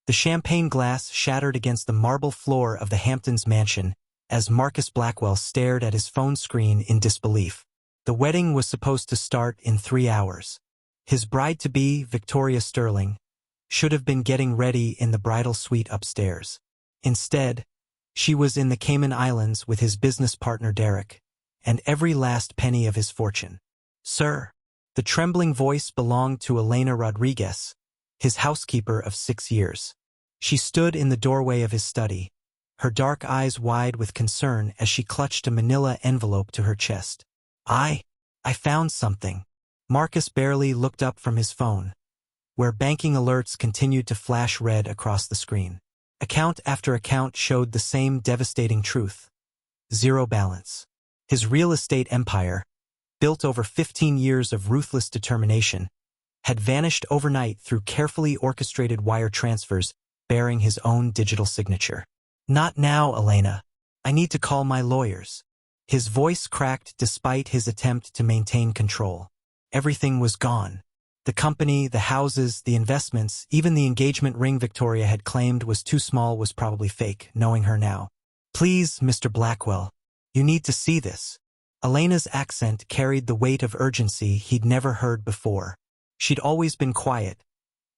The champagne glass shattered against the marble floor of the Hamptons mansion as Marcus Blackwell stared at his phone screen in disbelief. The wedding was supposed to start in 3 hours. His bride-to-be, Victoria Sterling, should have been getting ready in the bridal suite upstairs. Instead, she was in the Cayman Islands with his business partner Derek, and every last penny of his fortune. "Sir." The trembling voice belonged to Elena Rodriguez, his housekeeper of 6 years. She stood in the doorway of his study, her dark eyes wide with concern as she clutched a manila envelope to her chest. I found something." Marcus barely looked up from his phone, where banking alerts continued to flash red across the screen. Account after account showed the same devastating truth. Zero balance. His real estate empire, built over 15 years of ruthless determination, had vanished overnight through carefully orchestrated wire transfers bearing his own digital signature. "Not now, Elena. I need to call my lawyers." His voice cracked despite his attempt to maintain control. Everything was gone. The company, the houses, the investments, even the engagement ring Victoria had claimed was too small was probably fake, knowing her now. "Please, Mr. Blackwell, you need to see this." Elena's accent carried the weight of urgency he'd never heard before. She'd always been quiet,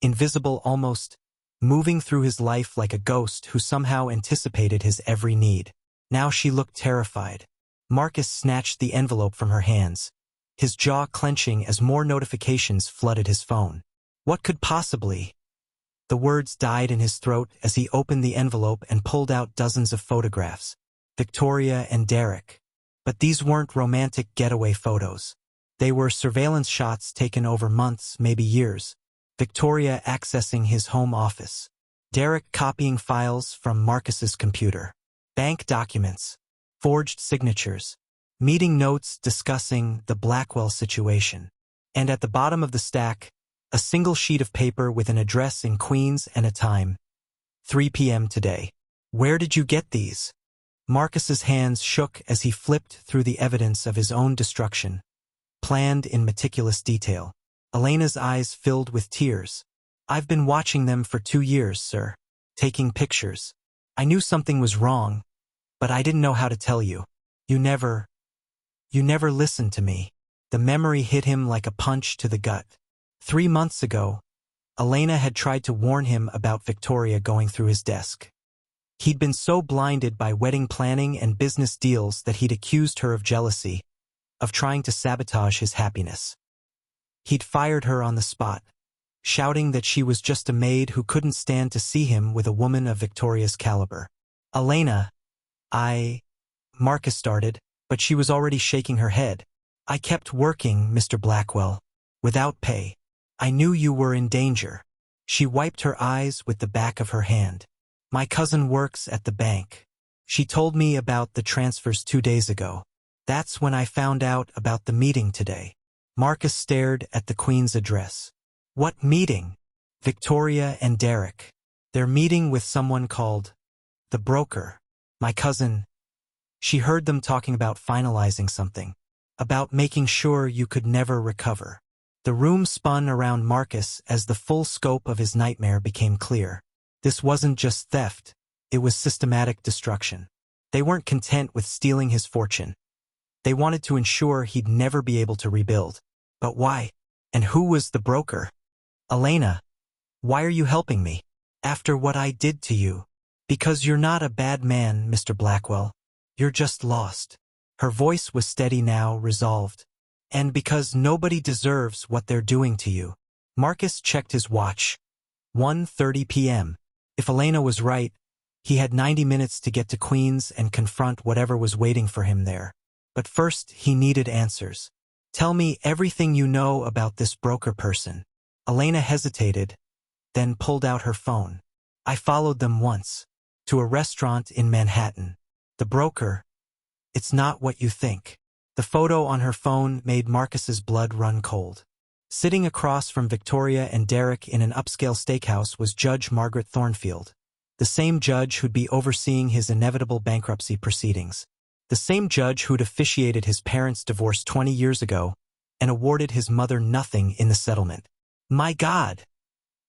invisible almost, moving through his life like a ghost who somehow anticipated his every need. Now she looked terrified. Marcus snatched the envelope from her hands, his jaw clenching as more notifications flooded his phone. What could possibly? The words died in his throat as he opened the envelope and pulled out dozens of photographs. Victoria and Derek. But these weren't romantic getaway photos. They were surveillance shots taken over months, maybe years. Victoria accessing his home office. Derek copying files from Marcus's computer. Bank documents. Forged signatures. Meeting notes discussing the Blackwell situation. And at the bottom of the stack, a single sheet of paper with an address in Queens and a time. 3 p.m. today. "Where did you get these?" Marcus's hands shook as he flipped through the evidence of his own destruction, planned in meticulous detail. Elena's eyes filled with tears. "I've been watching them for 2 years, sir. Taking pictures. I knew something was wrong, but I didn't know how to tell you. You never listened to me." The memory hit him like a punch to the gut. 3 months ago, Elena had tried to warn him about Victoria going through his desk. He'd been so blinded by wedding planning and business deals that he'd accused her of jealousy, of trying to sabotage his happiness. He'd fired her on the spot, shouting that she was just a maid who couldn't stand to see him with a woman of Victoria's caliber. "Elena, Marcus started, but she was already shaking her head. "I kept working, Mr. Blackwell, without pay. I knew you were in danger." She wiped her eyes with the back of her hand. "My cousin works at the bank. She told me about the transfers 2 days ago. That's when I found out about the meeting today." Marcus stared at the Queen's address. "What meeting?" "Victoria and Derek. They're meeting with someone called the broker. My cousin." She heard them talking about finalizing something, about making sure you could never recover. The room spun around Marcus as the full scope of his nightmare became clear. This wasn't just theft, it was systematic destruction. They weren't content with stealing his fortune. They wanted to ensure he'd never be able to rebuild. But why? And who was the broker? "Elena, why are you helping me? After what I did to you?" "Because you're not a bad man, Mr. Blackwell. You're just lost." Her voice was steady now, resolved. "And because nobody deserves what they're doing to you." Marcus checked his watch. 1:30 p.m. If Elena was right, he had 90 minutes to get to Queens and confront whatever was waiting for him there. But first, he needed answers. "Tell me everything you know about this broker person." Elena hesitated, then pulled out her phone. "I followed them once, to a restaurant in Manhattan. The broker, it's not what you think." The photo on her phone made Marcus's blood run cold. Sitting across from Victoria and Derek in an upscale steakhouse was Judge Margaret Thornfield, the same judge who'd be overseeing his inevitable bankruptcy proceedings, the same judge who'd officiated his parents' divorce 20 years ago and awarded his mother nothing in the settlement. "My God,"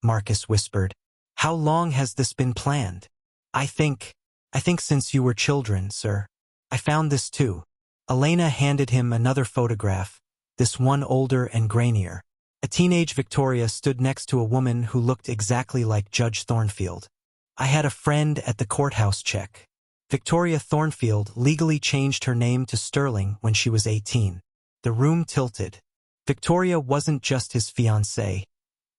Marcus whispered, How long has this been planned? I think since you were children, sir. I found this too. Elena handed him another photograph, this one older and grainier. A teenage Victoria stood next to a woman who looked exactly like Judge Thornfield. I had a friend at the courthouse check. Victoria Thornfield legally changed her name to Sterling when she was 18. The room tilted. Victoria wasn't just his fiancée.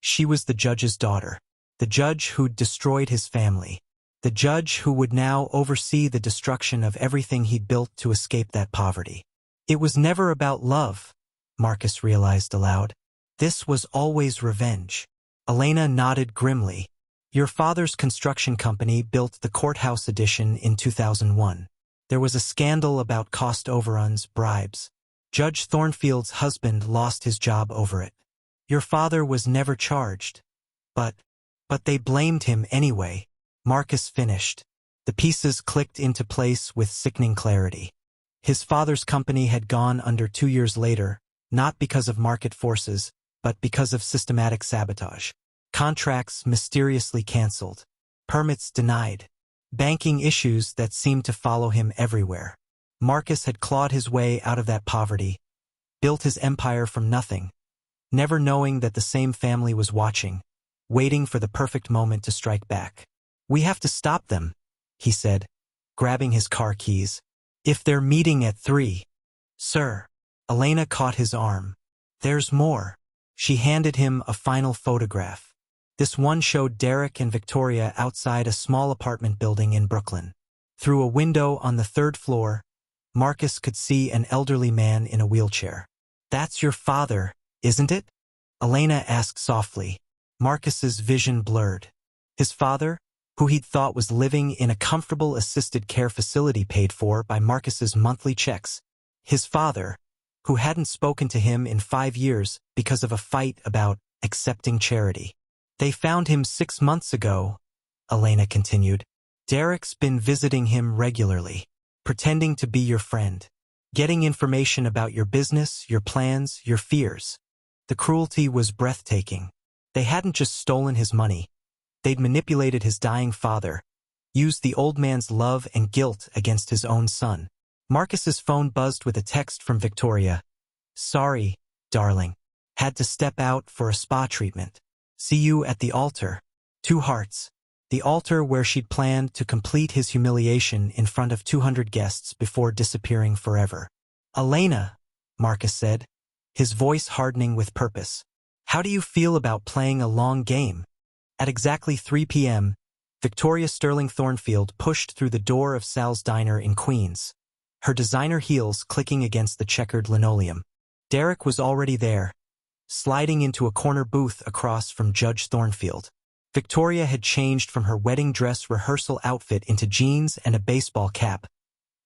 She was the judge's daughter. The judge who'd destroyed his family. The judge who would now oversee the destruction of everything he'd built to escape that poverty. It was never about love, Marcus realized aloud. This was always revenge. Elena nodded grimly. Your father's construction company built the courthouse addition in 2001. There was a scandal about cost overruns, bribes. Judge Thornfield's husband lost his job over it. Your father was never charged. But they blamed him anyway. Marcus finished. The pieces clicked into place with sickening clarity. His father's company had gone under 2 years later, not because of market forces, but because of systematic sabotage. Contracts mysteriously canceled. Permits denied. Banking issues that seemed to follow him everywhere. Marcus had clawed his way out of that poverty, built his empire from nothing, never knowing that the same family was watching, waiting for the perfect moment to strike back. We have to stop them, he said, grabbing his car keys. If they're meeting at 3. Sir. Elena caught his arm. There's more. She handed him a final photograph. This one showed Derek and Victoria outside a small apartment building in Brooklyn. Through a window on the 3rd floor, Marcus could see an elderly man in a wheelchair. That's your father, isn't it? Elena asked softly. Marcus's vision blurred. His father, who he'd thought was living in a comfortable assisted care facility paid for by Marcus's monthly checks. His father, who hadn't spoken to him in 5 years because of a fight about accepting charity. They found him 6 months ago, Elena continued. Derek's been visiting him regularly, pretending to be your friend, getting information about your business, your plans, your fears. The cruelty was breathtaking. They hadn't just stolen his money. They'd manipulated his dying father, used the old man's love and guilt against his own son. Marcus's phone buzzed with a text from Victoria. Sorry, darling. Had to step out for a spa treatment. See you at the altar. 2 hearts. The altar where she'd planned to complete his humiliation in front of 200 guests before disappearing forever. Elena, Marcus said, his voice hardening with purpose. How do you feel about playing a long game? At exactly 3 p.m., Victoria Sterling Thornfield pushed through the door of Sal's Diner in Queens, her designer heels clicking against the checkered linoleum. Derek was already there, sliding into a corner booth across from Judge Thornfield. Victoria had changed from her wedding dress rehearsal outfit into jeans and a baseball cap,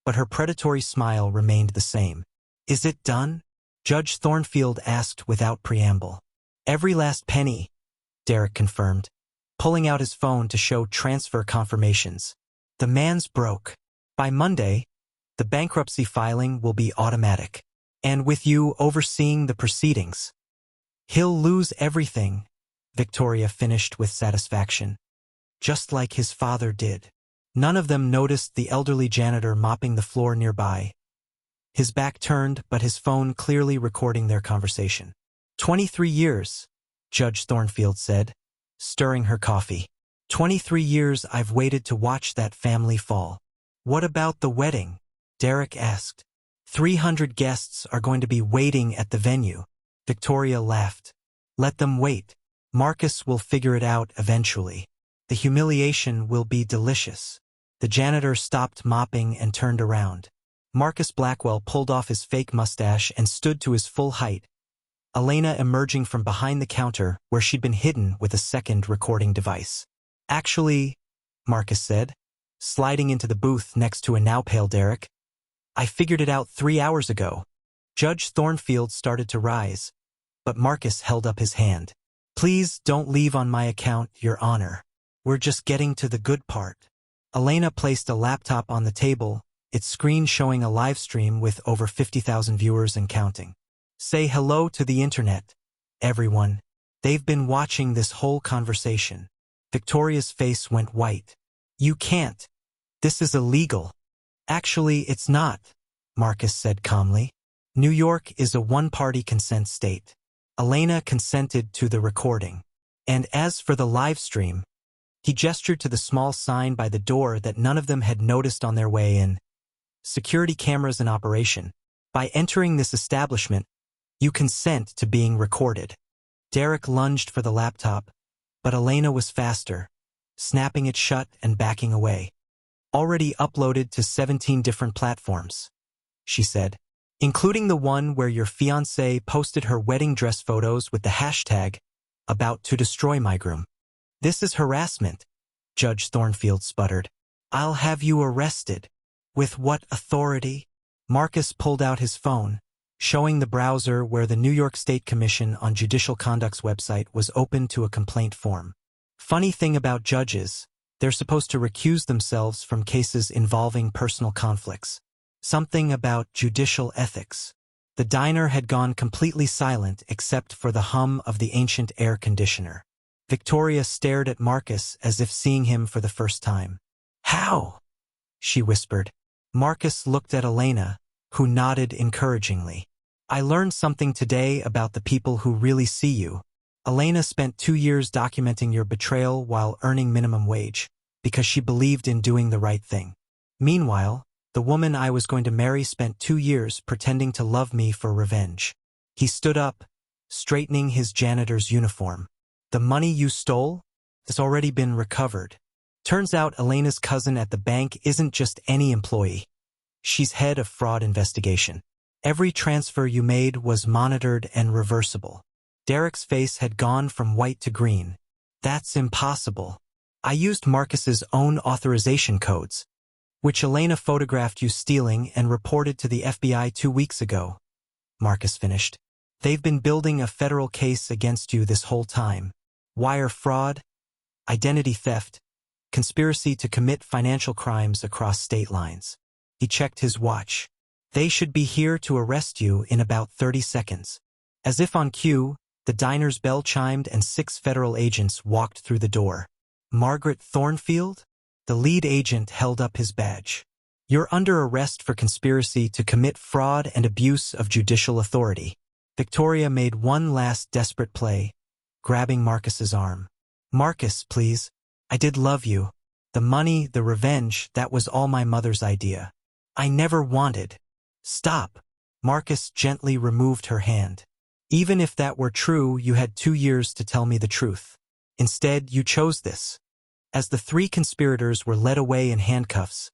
but her predatory smile remained the same. Is it done? Judge Thornfield asked without preamble. Every last penny, Derek confirmed, pulling out his phone to show transfer confirmations. The man's broke. By Monday, the bankruptcy filing will be automatic. And with you overseeing the proceedings, he'll lose everything, Victoria finished with satisfaction. Just like his father did. None of them noticed the elderly janitor mopping the floor nearby. His back turned, but his phone clearly recording their conversation. 23 years, Judge Thornfield said, stirring her coffee. 23 years I've waited to watch that family fall. What about the wedding? Derek asked. 300 guests are going to be waiting at the venue. Victoria laughed. Let them wait. Marcus will figure it out eventually. The humiliation will be delicious. The janitor stopped mopping and turned around. Marcus Blackwell pulled off his fake mustache and stood to his full height, Elena emerging from behind the counter where she'd been hidden with a second recording device. Actually, Marcus said, sliding into the booth next to a now pale Derek, I figured it out 3 hours ago. Judge Thornfield started to rise, but Marcus held up his hand. Please don't leave on my account, Your Honor. We're just getting to the good part. Elena placed a laptop on the table, its screen showing a live stream with over 50,000 viewers and counting. Say hello to the internet, everyone. They've been watching this whole conversation. Victoria's face went white. You can't. This is illegal. Actually, it's not, Marcus said calmly. New York is a one-party consent state. Elena consented to the recording. And as for the live stream, he gestured to the small sign by the door that none of them had noticed on their way in. Security cameras in operation. By entering this establishment, you consent to being recorded. Derek lunged for the laptop, but Elena was faster, snapping it shut and backing away. Already uploaded to 17 different platforms, she said, including the one where your fiancée posted her wedding dress photos with the hashtag, "about to destroy my groom." This is harassment, Judge Thornfield sputtered. I'll have you arrested. With what authority? Marcus pulled out his phone, showing the browser where the New York State Commission on Judicial Conduct's website was open to a complaint form. Funny thing about judges, they're supposed to recuse themselves from cases involving personal conflicts. Something about judicial ethics. The diner had gone completely silent except for the hum of the ancient air conditioner. Victoria stared at Marcus as if seeing him for the first time. How? She whispered. Marcus looked at Elena, who nodded encouragingly. I learned something today about the people who really see you. Elena spent 2 years documenting your betrayal while earning minimum wage, because she believed in doing the right thing. Meanwhile, the woman I was going to marry spent 2 years pretending to love me for revenge. He stood up, straightening his janitor's uniform. The money you stole has already been recovered. Turns out Elena's cousin at the bank isn't just any employee. She's head of fraud investigation. Every transfer you made was monitored and reversible. Derek's face had gone from white to green. That's impossible. I used Marcus's own authorization codes, which Elena photographed you stealing and reported to the FBI 2 weeks ago, Marcus finished. They've been building a federal case against you this whole time. Wire fraud, identity theft, conspiracy to commit financial crimes across state lines. He checked his watch. They should be here to arrest you in about 30 seconds. As if on cue, the diner's bell chimed and 6 federal agents walked through the door. Margaret Thornfield? The lead agent held up his badge. You're under arrest for conspiracy to commit fraud and abuse of judicial authority. Victoria made one last desperate play, grabbing Marcus's arm. Marcus, please. I did love you. The money, the revenge, that was all my mother's idea. I never wanted. Stop. Marcus gently removed her hand. Even if that were true, you had 2 years to tell me the truth. Instead, you chose this. As the 3 conspirators were led away in handcuffs,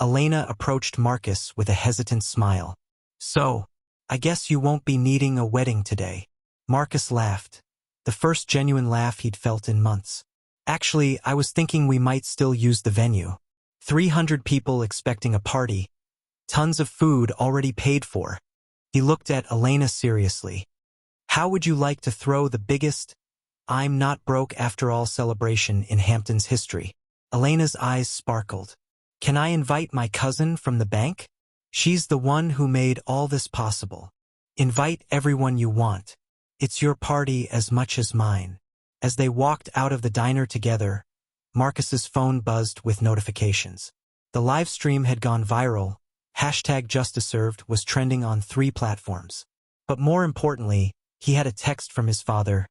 Elena approached Marcus with a hesitant smile. So, I guess you won't be needing a wedding today. Marcus laughed, the first genuine laugh he'd felt in months. Actually, I was thinking we might still use the venue. 300 people expecting a party. Tons of food already paid for. He looked at Elena seriously. How would you like to throw the biggest I'm not broke after all celebration in Hampton's history? Elena's eyes sparkled. Can I invite my cousin from the bank? She's the one who made all this possible. Invite everyone you want. It's your party as much as mine. As they walked out of the diner together, Marcus's phone buzzed with notifications. The live stream had gone viral. #JusticeServed was trending on 3 platforms. But more importantly, he had a text from his father.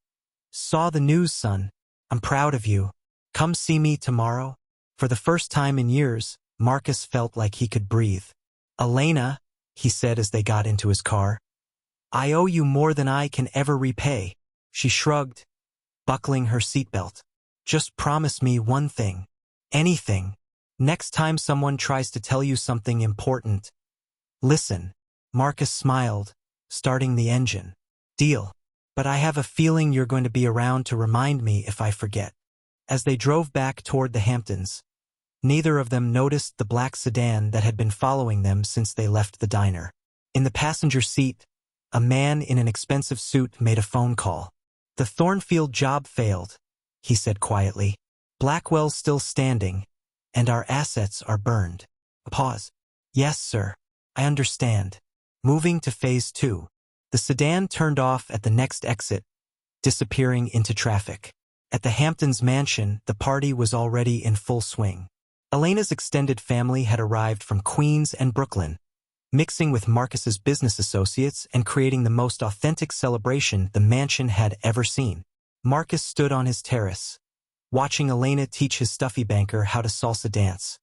Saw the news, son. I'm proud of you. Come see me tomorrow. For the first time in years, Marcus felt like he could breathe. Elena, he said as they got into his car. I owe you more than I can ever repay. She shrugged, buckling her seatbelt. Just promise me one thing. Anything. Next time someone tries to tell you something important, listen. Marcus smiled, starting the engine. Deal. But I have a feeling you're going to be around to remind me if I forget. As they drove back toward the Hamptons, neither of them noticed the black sedan that had been following them since they left the diner. In the passenger seat, a man in an expensive suit made a phone call. The Thornfield job failed, he said quietly. Blackwell's still standing, and our assets are burned. A pause. Yes, sir. I understand. Moving to phase 2. The sedan turned off at the next exit, disappearing into traffic. At the Hamptons mansion, the party was already in full swing. Elena's extended family had arrived from Queens and Brooklyn, mixing with Marcus's business associates and creating the most authentic celebration the mansion had ever seen. Marcus stood on his terrace, watching Elena teach his stuffy banker how to salsa dance,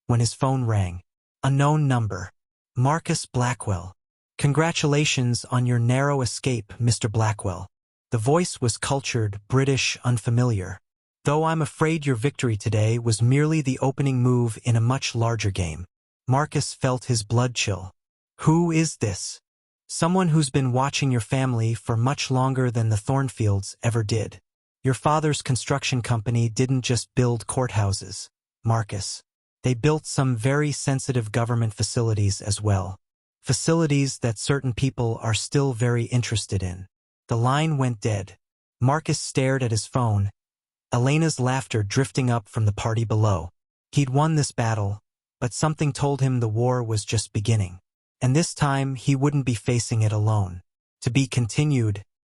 when his phone rang. Unknown number. Marcus Blackwell. Congratulations on your narrow escape, Mr. Blackwell. The voice was cultured, British, unfamiliar. Though I'm afraid your victory today was merely the opening move in a much larger game. Marcus felt his blood chill. Who is this? Someone who's been watching your family for much longer than the Thornfields ever did. Your father's construction company didn't just build courthouses, Marcus. They built some very sensitive government facilities as well. Facilities that certain people are still very interested in. The line went dead. Marcus stared at his phone, Elena's laughter drifting up from the party below. He'd won this battle, but something told him the war was just beginning. And this time he wouldn't be facing it alone. To be continued,